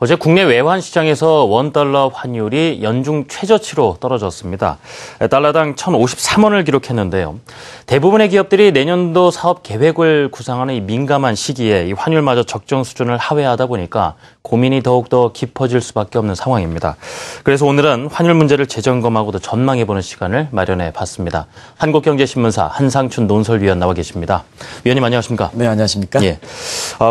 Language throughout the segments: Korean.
어제 국내 외환 시장에서 원달러 환율이 연중 최저치로 떨어졌습니다. 달러당 1,053원을 기록했는데요. 대부분의 기업들이 내년도 사업 계획을 구상하는 이 민감한 시기에 이 환율마저 적정 수준을 하회하다 보니까 고민이 더욱더 깊어질 수밖에 없는 상황입니다. 그래서 오늘은 환율 문제를 재점검하고도 전망해보는 시간을 마련해 봤습니다. 한국경제신문사 한상춘 논설위원 나와 계십니다. 위원님 안녕하십니까? 네, 안녕하십니까? 예.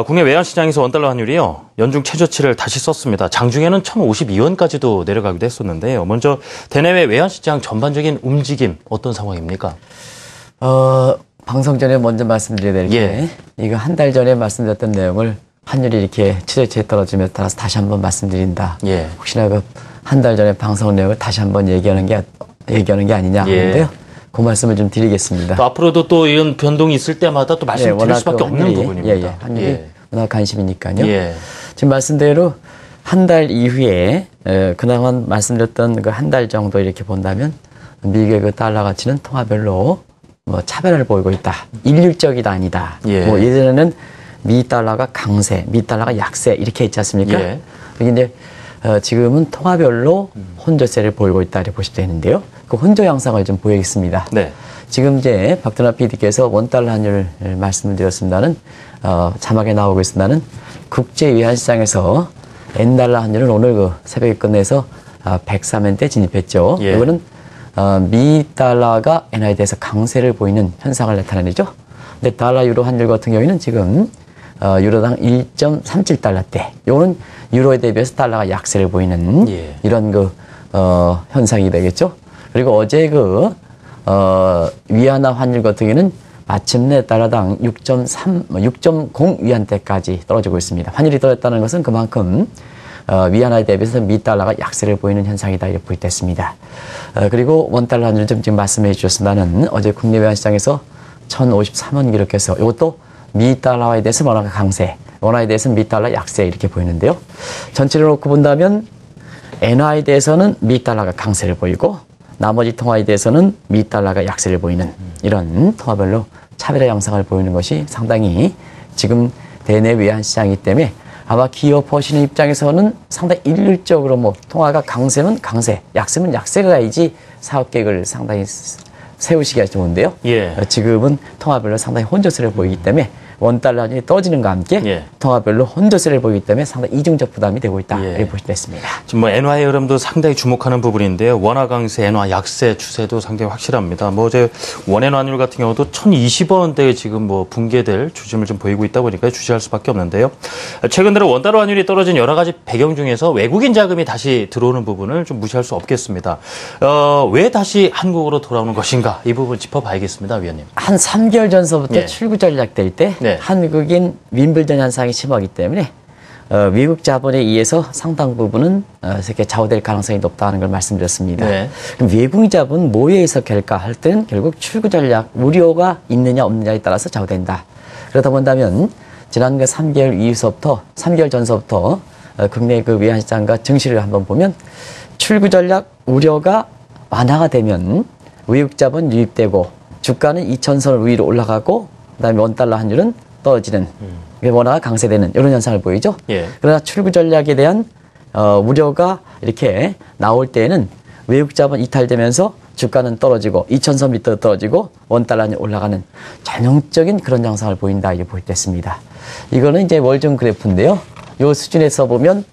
국내 외환 시장에서 원달러 환율이요. 연중 최저치를 다시 썼습니다. 장중에는 1,052원까지도 내려가기도 했었는데요. 먼저 대내외 외환 시장 전반적인 움직임 어떤 상황입니까? 방송 전에 먼저 말씀드려야 될 게 이거 한 달 전에 말씀드렸던 내용을 환율이 이렇게 최저치에 떨어지며 따라서 다시 한번 말씀드린다. 혹시나 그 한 달 전에 방송 내용을 다시 한번 얘기하는 게 아니냐 하는데요. 그 말씀을 좀 드리겠습니다. 또 앞으로도 또 이런 변동이 있을 때마다 또 말씀드릴 수밖에 없는 부분입니다. 환율이 워낙 관심이니까요. 지금 말씀대로 한 달 이후에 그나마 말씀드렸던 그 한 달 정도 이렇게 본다면 미국의 그 달러 가치는 통화별로 뭐 차별화를 보이고 있다. 일률적이다 아니다. 뭐 예전에는 미 달러가 강세, 미 달러가 약세 이렇게 있지 않습니까? 여기 이제 지금은 통화별로 혼조세를 보이고 있다 이렇게 보시면 되는데요. 그 혼조 양상을 좀 보이겠습니다. 지금 이제 박준하 PD께서 원달러 환율 말씀을 드렸습니다는 자막에 나오고 있습니다는 국제 외환 시장에서 N달러 환율은 오늘 그 새벽에 끝내서 103엔대 진입했죠. 이거는 미 달러가 엔화에 대해서 강세를 보이는 현상을 나타내죠. 근데 달러 유로 환율 같은 경우에는 지금 유로당 1.37달러대. 요거는 유로에 대비해서 달러가 약세를 보이는 이런 그 현상이 되겠죠. 그리고 어제 그 위안화 환율 같은 경우에는 마침내 달러당 6.0 위안대까지 떨어지고 있습니다. 환율이 떨어졌다는 것은 그만큼 위안화에 대비해서 미 달러가 약세를 보이는 현상이다 이렇게 부입됐습니다. 그리고 원달러 환율 좀 지금 말씀해 주셨습니다는 어제 국내 외환 시장에서 1,053원 기록해서 이것도 미 달러에 대해서 원화가 강세, 원화에 대해서는 미 달러 약세 이렇게 보이는데요. 전체를 놓고 본다면 엔화에 대해서는 미 달러가 강세를 보이고 나머지 통화에 대해서는 미 달러가 약세를 보이는 이런 통화별로 차별화 양상을 보이는 것이 상당히 지금 대내 외환 시장이기 때문에 아마 기업 보시는 입장에서는 상당히 일률적으로 뭐 통화가 강세면 강세, 약세면 약세가 가야지 사업 계획을 상당히 세우시기가 좋은데요. 지금은 통화별로 상당히 혼조세를 보이기 때문에 원달러 환율이 떨어지는과 함께 통화별로 혼조세를 보이기 때문에 상당히 이중적 부담이 되고 있다 이렇게 보시면 됐습니다. 지금 뭐 엔화의 흐름도 상당히 주목하는 부분인데요. 원화 강세, 엔화 약세 추세도 상당히 확실합니다. 뭐 어제 원엔화 환율 같은 경우도 1,020원대에 지금 뭐 붕괴될 조짐을 좀 보이고 있다 보니까 주시할 수밖에 없는데요. 최근 들어 원달러 환율이 떨어진 여러 가지 배경 중에서 외국인 자금이 다시 들어오는 부분을 좀 무시할 수 없겠습니다. 왜 다시 한국으로 돌아오는 것인가 이 부분 짚어봐야겠습니다, 위원님. 한 3개월 전서부터 출구 전략될 때 한국인 윈블던 현상이 심하기 때문에 미국 자본에 의해서 상당 부분은 이렇게 좌우될 가능성이 높다는 걸 말씀드렸습니다. 그럼 외국인 자본 뭐에 의해서할까 할 때는 결국 출구 전략 우려가 있느냐 없느냐에 따라서 좌우된다. 그러다 본다면 지난 그 3개월 전서부터 국내 그 외환 시장과 증시를 한번 보면 출구 전략 우려가 완화가 되면 외국 자본 유입되고 주가는 2,000선을 위로 올라가고 그다음에 원달러 환율은 떨어지는 원화가 강세되는 이런 현상을 보이죠. 그러나 출구 전략에 대한 우려가 이렇게 나올 때에는 외국 자본 이탈되면서 주가는 떨어지고 2,000선 밑으로 떨어지고 원달러 환율이 올라가는 전형적인 그런 양상을 보인다 이렇게 보였습니다. 이거는 이제 월정 그래프인데요. 이 수준에서 보면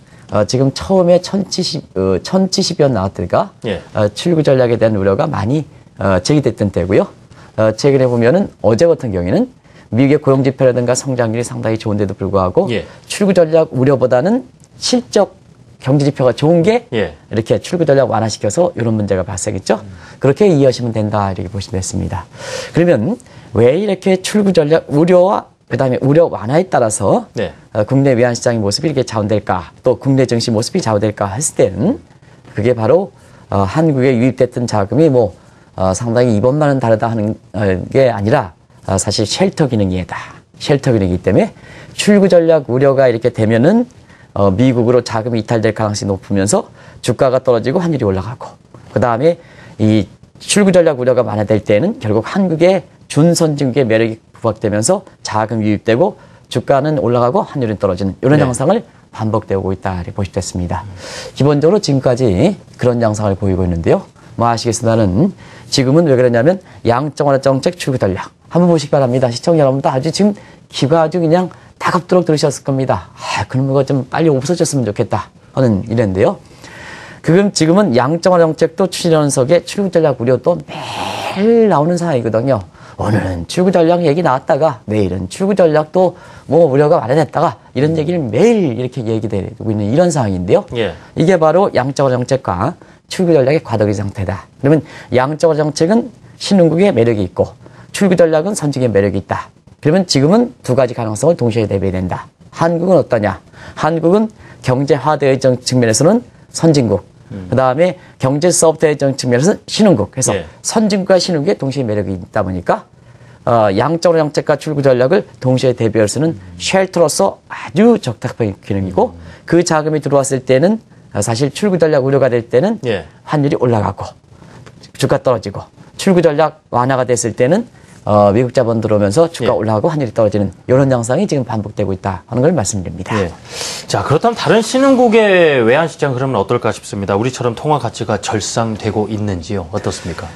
지금 처음에 1,070원 나왔다가 출구 전략에 대한 우려가 많이 제기됐던 때고요. 최근에 보면은 어제 같은 경우에는 미국의 고용지표라든가 성장률이 상당히 좋은데도 불구하고 출구 전략 우려보다는 실적 경제지표가 좋은 게 이렇게 출구 전략 완화시켜서 이런 문제가 발생했죠. 그렇게 이해하시면 된다 이렇게 보시면 됐습니다. 그러면 왜 이렇게 출구 전략 우려와 그다음에 우려 완화에 따라서 국내 외환 시장의 모습이 이렇게 좌우될까 또 국내 증시 모습이 좌우될까 했을 때는 그게 바로 한국에 유입됐던 자금이 뭐 상당히 이번만은 다르다 하는 게 아니라 사실 쉘터 기능이다. 쉘터 기능이기 때문에 출구 전략 우려가 이렇게 되면은 미국으로 자금이 이탈될 가능성이 높으면서 주가가 떨어지고 환율이 올라가고 그 다음에 이 출구 전략 우려가 완화될 때는 결국 한국의 준선진국의 매력이 부각되면서 자금이 유입되고 주가는 올라가고 환율은 떨어지는 이런 양상을 반복되고 있다 이렇게 보시겠습니다. 기본적으로 지금까지 그런 양상을 보이고 있는데요. 뭐 아시겠습니다는 지금은 왜 그러냐면 양적 완화 정책 출구 전략 한번 보시기 바랍니다. 시청자 여러분도 아주 지금 귀가 아주 그냥 다갑도록 들으셨을 겁니다. 그럼 이거 좀 빨리 없어졌으면 좋겠다 하는 이랬는데요. 지금은 양적 완화 정책도 추진연석에 출구 전략 우려도 매일 나오는 상황이거든요. 오늘은 출구 전략 얘기 나왔다가 내일은 출구 전략도 뭐 우려가 마련했다가 이런 얘기를 매일 이렇게 얘기되고 있는 이런 상황인데요. 예. 이게 바로 양적 완화 정책과 출구 전략의 과도기 상태다. 그러면 양적 완화 정책은 신흥국의 매력이 있고 출구 전략은 선진국의 매력이 있다. 그러면 지금은 두 가지 가능성을 동시에 대비해야 된다. 한국은 어떠냐? 한국은 경제 화대의 측면에서는 선진국, 그 다음에 경제 사업대의 측면에서는 신흥국. 그래서 예. 선진국과 신흥국의 동시에 매력이 있다 보니까 양적 완화 정책과 출구 전략을 동시에 대비할 수 있는 쉘터로서 아주 적합한 기능이고 그 자금이 들어왔을 때는 사실 출구 전략 우려가 될 때는 예. 환율이 올라가고 주가 떨어지고 출구 전략 완화가 됐을 때는 외국 자본 들어오면서 주가 예. 올라가고 환율이 떨어지는 이런 양상이 지금 반복되고 있다 하는 걸 말씀드립니다. 예. 자, 그렇다면 다른 신흥국의 외환시장 흐름은 어떨까 싶습니다. 우리처럼 통화 가치가 절상되고 있는지요? 어떻습니까?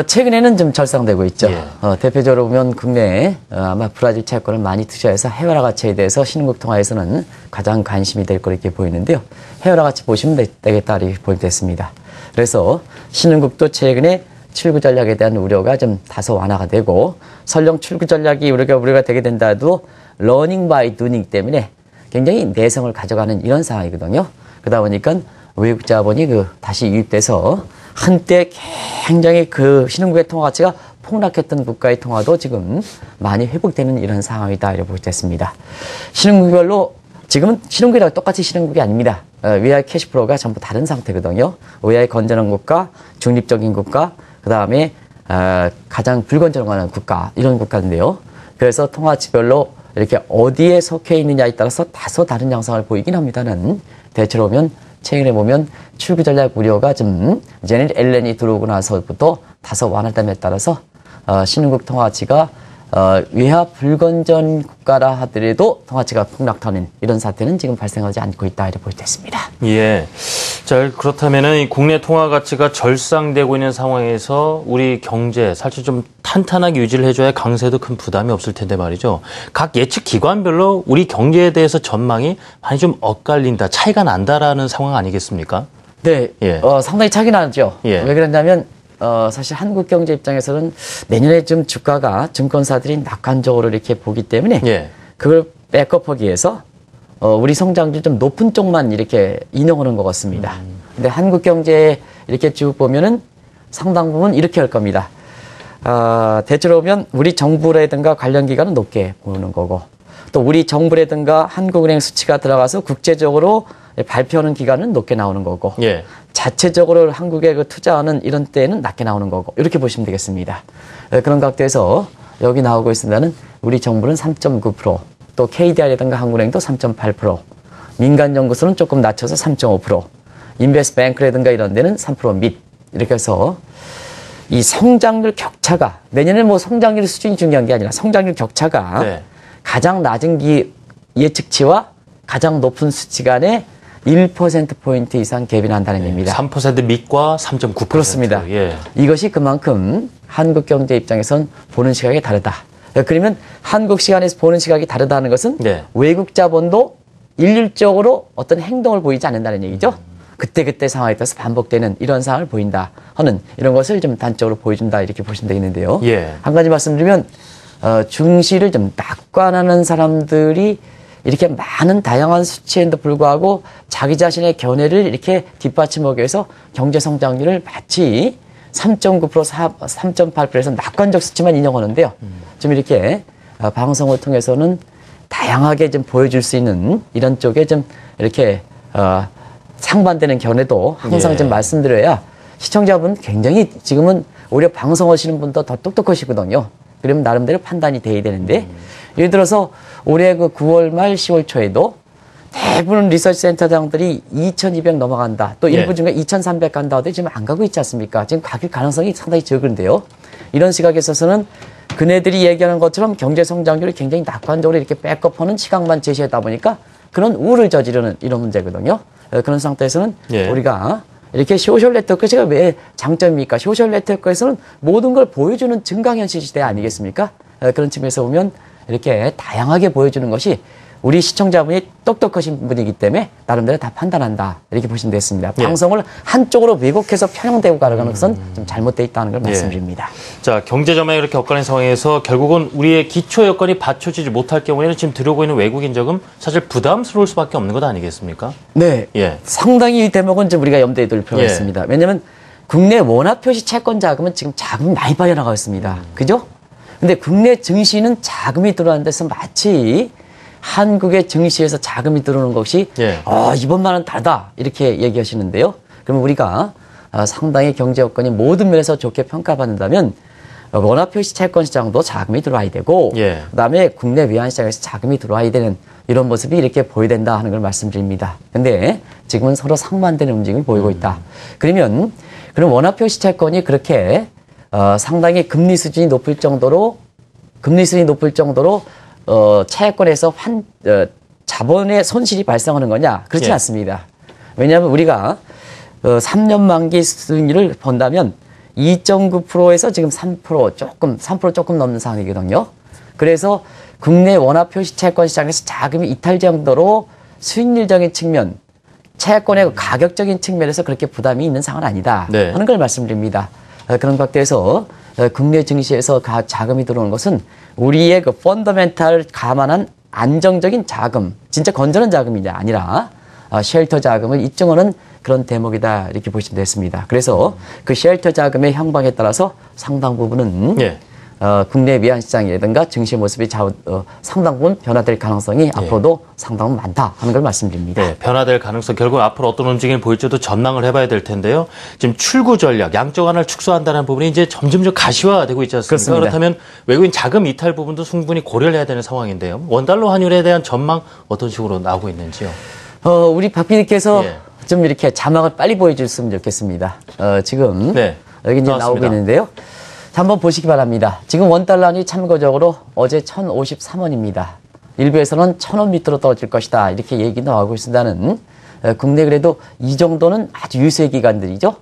최근에는 좀 절상되고 있죠. 예. 대표적으로 보면 국내에 아마 브라질 채권을 많이 투자해서 해외화 가치에 대해서 신흥국 통화에서는 가장 관심이 될 거 이렇게 보이는데요. 해외화 가치 보시면 되겠다 이렇게 보겠습니다. 그래서 신흥국도 최근에 출구 전략에 대한 우려가 좀 다소 완화가 되고 설령 출구 전략이 우려가 되게 된다 해도 러닝 바이 두닝 때문에 굉장히 내성을 가져가는 이런 상황이거든요. 그러다 보니까 외국 자본이 다시 유입돼서 한때 굉장히 신흥국의 통화 가치가 폭락했던 국가의 통화도 지금 많이 회복되는 이런 상황이다 이렇게 보겠습니다. 신흥국별로 지금은 신흥국이랑 똑같이 신흥국이 아닙니다. 외화의 캐시플로우가 전부 다른 상태거든요. 외화의 건전한 국가, 중립적인 국가, 그 다음에 가장 불건전한 국가 이런 국가인데요. 그래서 통화치별로 이렇게 어디에 속해 있느냐에 따라서 다소 다른 양상을 보이긴 합니다는 대체로 보면 최근에 보면 출구 전략 우려가 좀 제넷 앨런이 들어오고 나서부터 다소 완화됨에 따라서 신흥국 통화가치가 외화 불건전 국가라 하더라도 통화가치가 폭락하는 이런 사태는 지금 발생하지 않고 있다 이렇게 볼 수 있습니다. 예. 자, 그렇다면은 이 국내 통화 가치가 절상되고 있는 상황에서 우리 경제 사실 좀 탄탄하게 유지를 해줘야 강세도 큰 부담이 없을 텐데 말이죠. 각 예측 기관별로 우리 경제에 대해서 전망이 많이 좀 엇갈린다, 차이가 난다라는 상황 아니겠습니까? 네, 예. 상당히 차이가 나죠. 예. 왜 그러냐면 사실 한국 경제 입장에서는 내년에 좀 주가가 증권사들이 낙관적으로 이렇게 보기 때문에 예. 그걸 백업하기 위해서 우리 성장률 좀 높은 쪽만 이렇게 인용하는 것 같습니다. 근데 한국 경제 이렇게 쭉 보면은 상당 부분 이렇게 할 겁니다. 대체로 보면 우리 정부라든가 관련 기관은 높게 보는 거고 또 우리 정부라든가 한국은행 수치가 들어가서 국제적으로 발표하는 기관은 높게 나오는 거고 예. 자체적으로 한국에 투자하는 이런 때는 낮게 나오는 거고 이렇게 보시면 되겠습니다. 그런 각도에서 여기 나오고 있습니다는 우리 정부는 3.9%, 또 KDI라든가 한국은행도 3.8%, 민간 연구소는 조금 낮춰서 3.5%, 인베스트뱅크라든가 이런 데는 3% 밑 이렇게 해서 이 성장률 격차가 내년에 뭐 성장률 수준이 중요한 게 아니라 성장률 격차가 네. 가장 낮은 예측치와 가장 높은 수치 간에 1%포인트 이상 갭이 난다는 얘기입니다. 3% 밑과 3.9%. 그렇습니다. 예. 이것이 그만큼 한국 경제 입장에선 보는 시각이 다르다. 그러면 한국 시간에서 보는 시각이 다르다는 것은 네. 외국 자본도 일률적으로 어떤 행동을 보이지 않는다는 얘기죠. 그때그때 상황에 따라서 반복되는 이런 상황을 보인다 하는 이런 것을 좀 단적으로 보여준다 이렇게 보시면 되겠는데요. 예. 한 가지 말씀드리면 중시를 좀 낙관하는 사람들이 이렇게 많은 다양한 수치에도 불구하고 자기 자신의 견해를 이렇게 뒷받침하기 위해서 경제 성장률을 마치 3.9%, 3.8%에서 낙관적 수치만 인용하는데요. 좀 이렇게 방송을 통해서는 다양하게 좀 보여줄 수 있는 이런 쪽에 좀 이렇게 상반되는 견해도 항상 예. 좀 말씀드려야 시청자분 굉장히 지금은 오히려 방송하시는 분도 더 똑똑하시거든요. 그러면 나름대로 판단이 돼야 되는데 예를 들어서 올해 9월 말 10월 초에도 대부분 리서치 센터장들이 2,200 넘어간다. 또 일부 중에 2,300 간다 하더니 지금 안 가고 있지 않습니까? 지금 갈 가능성이 상당히 적은데요. 이런 시각에 있어서는 그네들이 얘기하는 것처럼 경제 성장률이 굉장히 낙관적으로 이렇게 백업하는 시각만 제시하다 보니까 그런 우를 저지르는 이런 문제거든요. 그런 상태에서는 예. 우리가 이렇게 소셜 네트워크가 왜 장점입니까? 소셜 네트워크에서는 모든 걸 보여주는 증강현실 시대 아니겠습니까? 그런 측면에서 보면 이렇게 다양하게 보여주는 것이 우리 시청자분이 똑똑하신 분이기 때문에 나름대로 다 판단한다. 이렇게 보시면 되겠습니다. 예. 방송을 한쪽으로 왜곡해서 편향되고 가는 것은 좀 잘못되어 있다는 걸 말씀드립니다. 자, 경제 전망이 이렇게 엇갈린 상황에서 결국은 우리의 기초 여건이 받쳐지지 못할 경우에는 지금 들어오고 있는 외국인 자금 사실 부담스러울 수밖에 없는 것 아니겠습니까? 네. 예. 상당히 이 대목은 좀 우리가 염두에 둘 필요가 있습니다. 왜냐하면 국내 원화 표시 채권 자금은 지금 자금이 많이 빠져나가고 있습니다. 그죠? 근데 국내 증시는 자금이 들어가는 데서 마치 한국의 증시에서 자금이 들어오는 것이 이번만은 다르다 이렇게 얘기하시는데요. 그러면 우리가 상당히 경제 여건이 모든 면에서 좋게 평가받는다면 원화 표시 채권 시장도 자금이 들어와야 되고 그다음에 국내 외환 시장에서 자금이 들어와야 되는 이런 모습이 이렇게 보여야 된다 하는 걸 말씀드립니다. 근데 지금은 서로 상반되는 움직임을 보이고 있다. 그러면 그럼 원화 표시 채권이 그렇게 상당히 금리 수준이 높을 정도로 채권에서 자본의 손실이 발생하는 거냐? 그렇지 않습니다. 왜냐하면 우리가 3년 만기 수익률을 본다면 2.9%에서 지금 3% 조금 넘는 상황이거든요. 그래서 국내 원화 표시 채권 시장에서 자금이 이탈 정도로 수익률적인 측면, 채권의 가격적인 측면에서 그렇게 부담이 있는 상황은 아니다 하는 걸 말씀드립니다. 그런 각도에서 국내 증시에서 자금이 들어오는 것은 우리의 그 펀더멘탈을 감안한 안정적인 자금, 진짜 건전한 자금이 아니라 쉘터 자금을 입증하는 그런 대목이다 이렇게 보시면 되겠습니다. 그래서 그 쉘터 자금의 형방에 따라서 상당 부분은 국내 외환 시장이라든가 증시 모습이 상당 부분 변화될 가능성이 앞으로도 상당 부분 많다 하는 걸 말씀드립니다. 네, 변화될 가능성, 결국 앞으로 어떤 움직임을 보일지도 전망을 해봐야 될 텐데요. 지금 출구 전략, 양적 완화를 축소한다는 부분이 이제 점점 가시화되고 있지 않습니까? 그렇습니다. 그렇다면 외국인 자금 이탈 부분도 충분히 고려를 해야 되는 상황인데요. 원달러 환율에 대한 전망 어떤 식으로 나오고 있는지요? 우리 박 PD께서 좀 이렇게 자막을 빨리 보여줬으면 좋겠습니다. 지금 여기 이제 나오고 있는데요. 자, 한번 보시기 바랍니다. 지금 원달러이 참고적으로 어제 1,053원입니다. 일부에서는 1,000원 밑으로 떨어질 것이다. 이렇게 얘기 나오고 있습니다는 국내 그래도 이 정도는 아주 유수의 기관들이죠.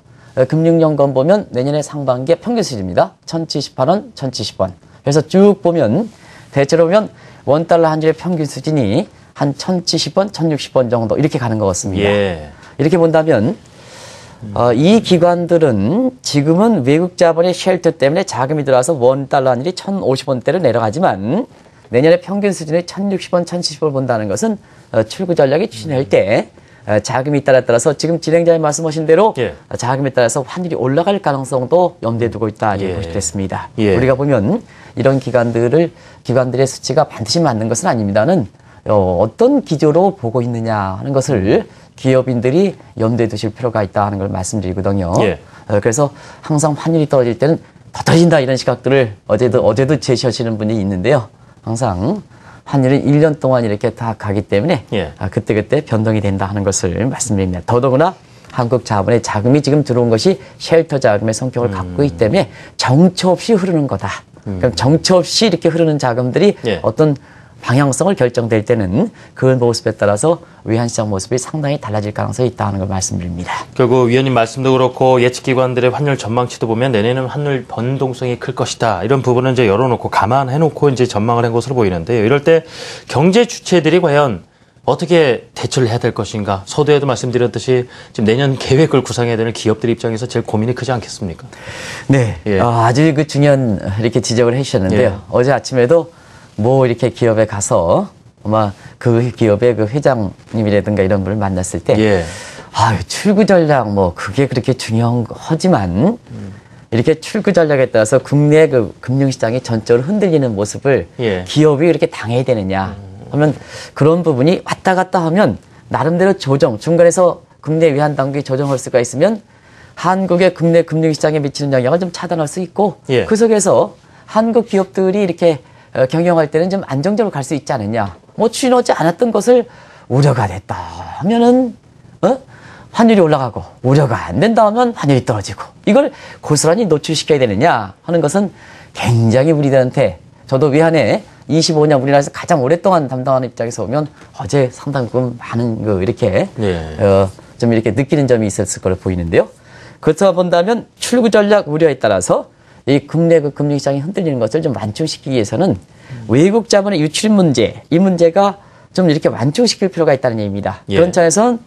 금융연금 보면 내년에 상반기에 평균 수준입니다. 1,078원, 1,070원. 그래서 쭉 보면 대체로 보면 원달러 한 주의 평균 수준이 한 1,070원, 1,060원 정도 이렇게 가는 것 같습니다. 이렇게 본다면 이 기관들은 지금은 외국 자본의 쉘터 때문에 자금이 들어와서 원달러 환율이 1,050원대로 내려가지만 내년에 평균 수준의 1,060원, 1,070원을 본다는 것은 출구 전략이 추진할 때 자금이 따라서 지금 진행자님 말씀하신 대로 자금에 따라서 환율이 올라갈 가능성도 염두에 두고 있다 이렇게 보시겠습니다. 우리가 보면 이런 기관들의 수치가 반드시 맞는 것은 아닙니다는 어떤 기조로 보고 있느냐 하는 것을 기업인들이 염두에 두실 필요가 있다 하는 걸 말씀드리거든요. 그래서 항상 환율이 떨어질 때는 더 떨어진다 이런 시각들을 어제도 제시하시는 분이 있는데요. 항상 환율은 1년 동안 이렇게 다 가기 때문에 그때그때 변동이 된다 하는 것을 말씀드립니다. 더더구나 한국 자본의 자금이 지금 들어온 것이 쉘터 자금의 성격을 갖고 있기 때문에 정처 없이 흐르는 거다. 그럼 정처 없이 이렇게 흐르는 자금들이 어떤 방향성을 결정될 때는 그 모습에 따라서 외환시장 모습이 상당히 달라질 가능성이 있다는 걸 말씀드립니다. 결국 위원님 말씀도 그렇고 예측기관들의 환율 전망치도 보면 내년에는 환율 변동성이 클 것이다. 이런 부분은 이제 열어놓고 감안해놓고 이제 전망을 한 것으로 보이는데요. 이럴 때 경제 주체들이 과연 어떻게 대처를 해야 될 것인가? 서두에도 말씀드렸듯이 지금 내년 계획을 구상해야 되는 기업들 입장에서 제일 고민이 크지 않겠습니까? 네, 아주 그 중요한 이렇게 지적을 해주셨는데요. 어제 아침에도 이렇게 기업에 가서 아마 그 기업의 그 회장님이라든가 이런 분을 만났을 때 출구 전략 그게 그렇게 중요하지만 이렇게 출구 전략에 따라서 국내 그 금융시장이 전적으로 흔들리는 모습을 기업이 이렇게 당해야 되느냐 하면 그런 부분이 왔다 갔다 하면 나름대로 중간에서 국내 외환 당국이 조정할 수가 있으면 한국의 국내 금융시장에 미치는 영향을 좀 차단할 수 있고 그 속에서 한국 기업들이 이렇게 경영할 때는 좀 안정적으로 갈 수 있지 않느냐. 추진하지 않았던 것을 우려가 됐다 하면은 환율이 올라가고 우려가 안 된다 하면 환율이 떨어지고 이걸 고스란히 노출시켜야 되느냐 하는 것은 굉장히 우리들한테 저도 외환에 25년 우리나라에서 가장 오랫동안 담당하는 입장에서 보면 어제 상당히 많은 거 이렇게 좀 이렇게 느끼는 점이 있었을 걸로 보이는데요. 그렇다 본다면 출구 전략 우려에 따라서 이 국내 그 금융시장이 흔들리는 것을 좀 완충시키기 위해서는 외국 자본의 유출 문제, 이 문제가 좀 이렇게 완충시킬 필요가 있다는 얘기입니다. 그런 차에서는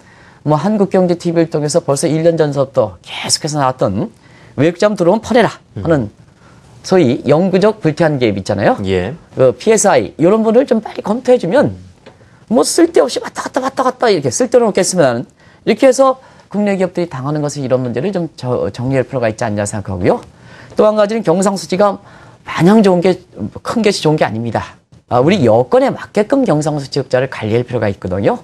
뭐 한국경제TV를 통해서 벌써 1년 전서부터 계속해서 나왔던 외국 자본 들어오면 퍼내라 하는 소위 영구적 불쾌한 개입 있잖아요. 그 PSI 이런 분을 좀 빨리 검토해주면 뭐 쓸데없이 왔다 갔다 이렇게 쓸데로 놓겠으면 이렇게 해서 국내 기업들이 당하는 것을 이런 문제를 좀 정리할 필요가 있지 않냐 생각하고요. 또 한 가지는 경상수지가 마냥 좋은 게 큰 것이 좋은 게 아닙니다. 우리 여건에 맞게끔 경상수지 흑자를 관리할 필요가 있거든요.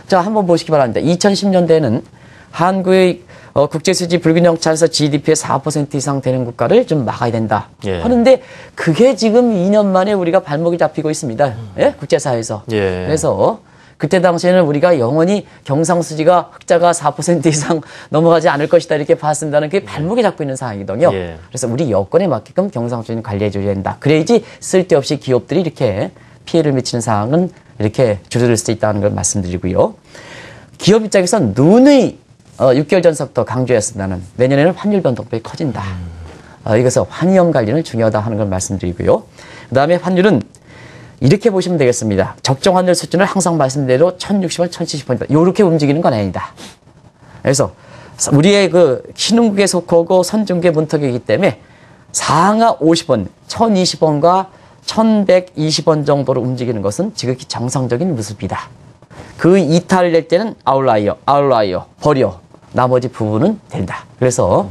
자, 한번 보시기 바랍니다. 2010년대에는 한국의 국제수지 불균형 차에서 GDP의 4% 이상 되는 국가를 좀 막아야 된다. 하는데 그게 지금 2년 만에 우리가 발목이 잡히고 있습니다. 국제사회에서. 그래서 그때 당시에는 우리가 영원히 경상수지가 흑자가 4% 이상 넘어가지 않을 것이다 이렇게 봤습니다는 그게 발목이 잡고 있는 상황이거든요. 그래서 우리 여건에 맞게끔 경상수지는 관리해 줘야 된다. 그래야지 쓸데없이 기업들이 이렇게 피해를 미치는 상황은 이렇게 줄어들 수 있다는 걸 말씀드리고요. 기업 입장에서는 누누이 6개월 전서부터 강조했습니다는 내년에는 환율 변동폭이 커진다. 이것은 환위험 관리는 중요하다 하는 걸 말씀드리고요. 그 다음에 환율은 이렇게 보시면 되겠습니다. 적정 환율 수준을 항상 말씀대로 1060원, 1070원이다. 이렇게 움직이는 건 아니다. 그래서 우리의 그 신흥국에 속하고 선중계 문턱이기 때문에 상하 50원, 1020원과 1120원 정도로 움직이는 것은 지극히 정상적인 모습이다. 그 이탈을 낼 때는 아웃라이어, 버려. 나머지 부분은 된다. 그래서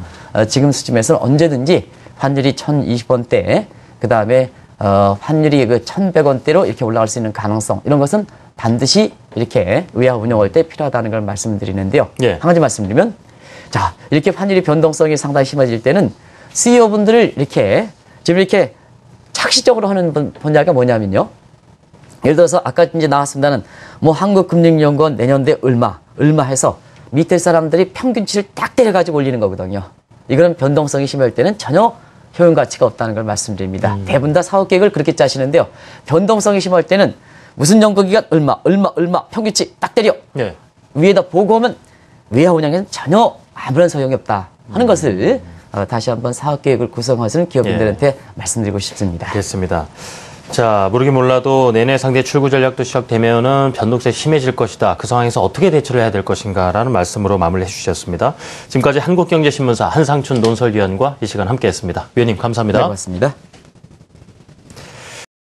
지금 수준에서는 언제든지 환율이 1020원대, 그 다음에 환율이 그 1100원대로 이렇게 올라갈 수 있는 가능성, 이런 것은 반드시 이렇게 외화 운용할 때 필요하다는 걸 말씀드리는데요. 한 가지 말씀드리면, 자, 이렇게 환율이 변동성이 상당히 심해질 때는 CEO분들을 이렇게 지금 이렇게 착시적으로 하는 분야가 뭐냐면요. 예를 들어서 아까 이제 나왔습니다는 뭐 한국금융연구원 내년대 얼마 해서 밑에 사람들이 평균치를 딱 때려가지고 올리는 거거든요. 이거는 변동성이 심할 때는 전혀 효용 가치가 없다는 걸 말씀드립니다. 대부분 다 사업 계획을 그렇게 짜시는데요. 변동성이 심할 때는 무슨 연구기간 얼마 평균치 딱 때려. 위에다 보고하면 외화 운영에는 전혀 아무런 소용이 없다 하는 것을 다시 한번 사업 계획을 구성하시는 기업인들한테 말씀드리고 싶습니다. 그렇습니다. 자, 모르긴 몰라도 내내 상대 출구 전략도 시작되면은 변동성이 심해질 것이다. 그 상황에서 어떻게 대처를 해야 될 것인가라는 말씀으로 마무리해 주셨습니다. 지금까지 한국경제신문사 한상춘 논설위원과 이 시간 함께했습니다. 위원님 감사합니다. 네, 고맙습니다.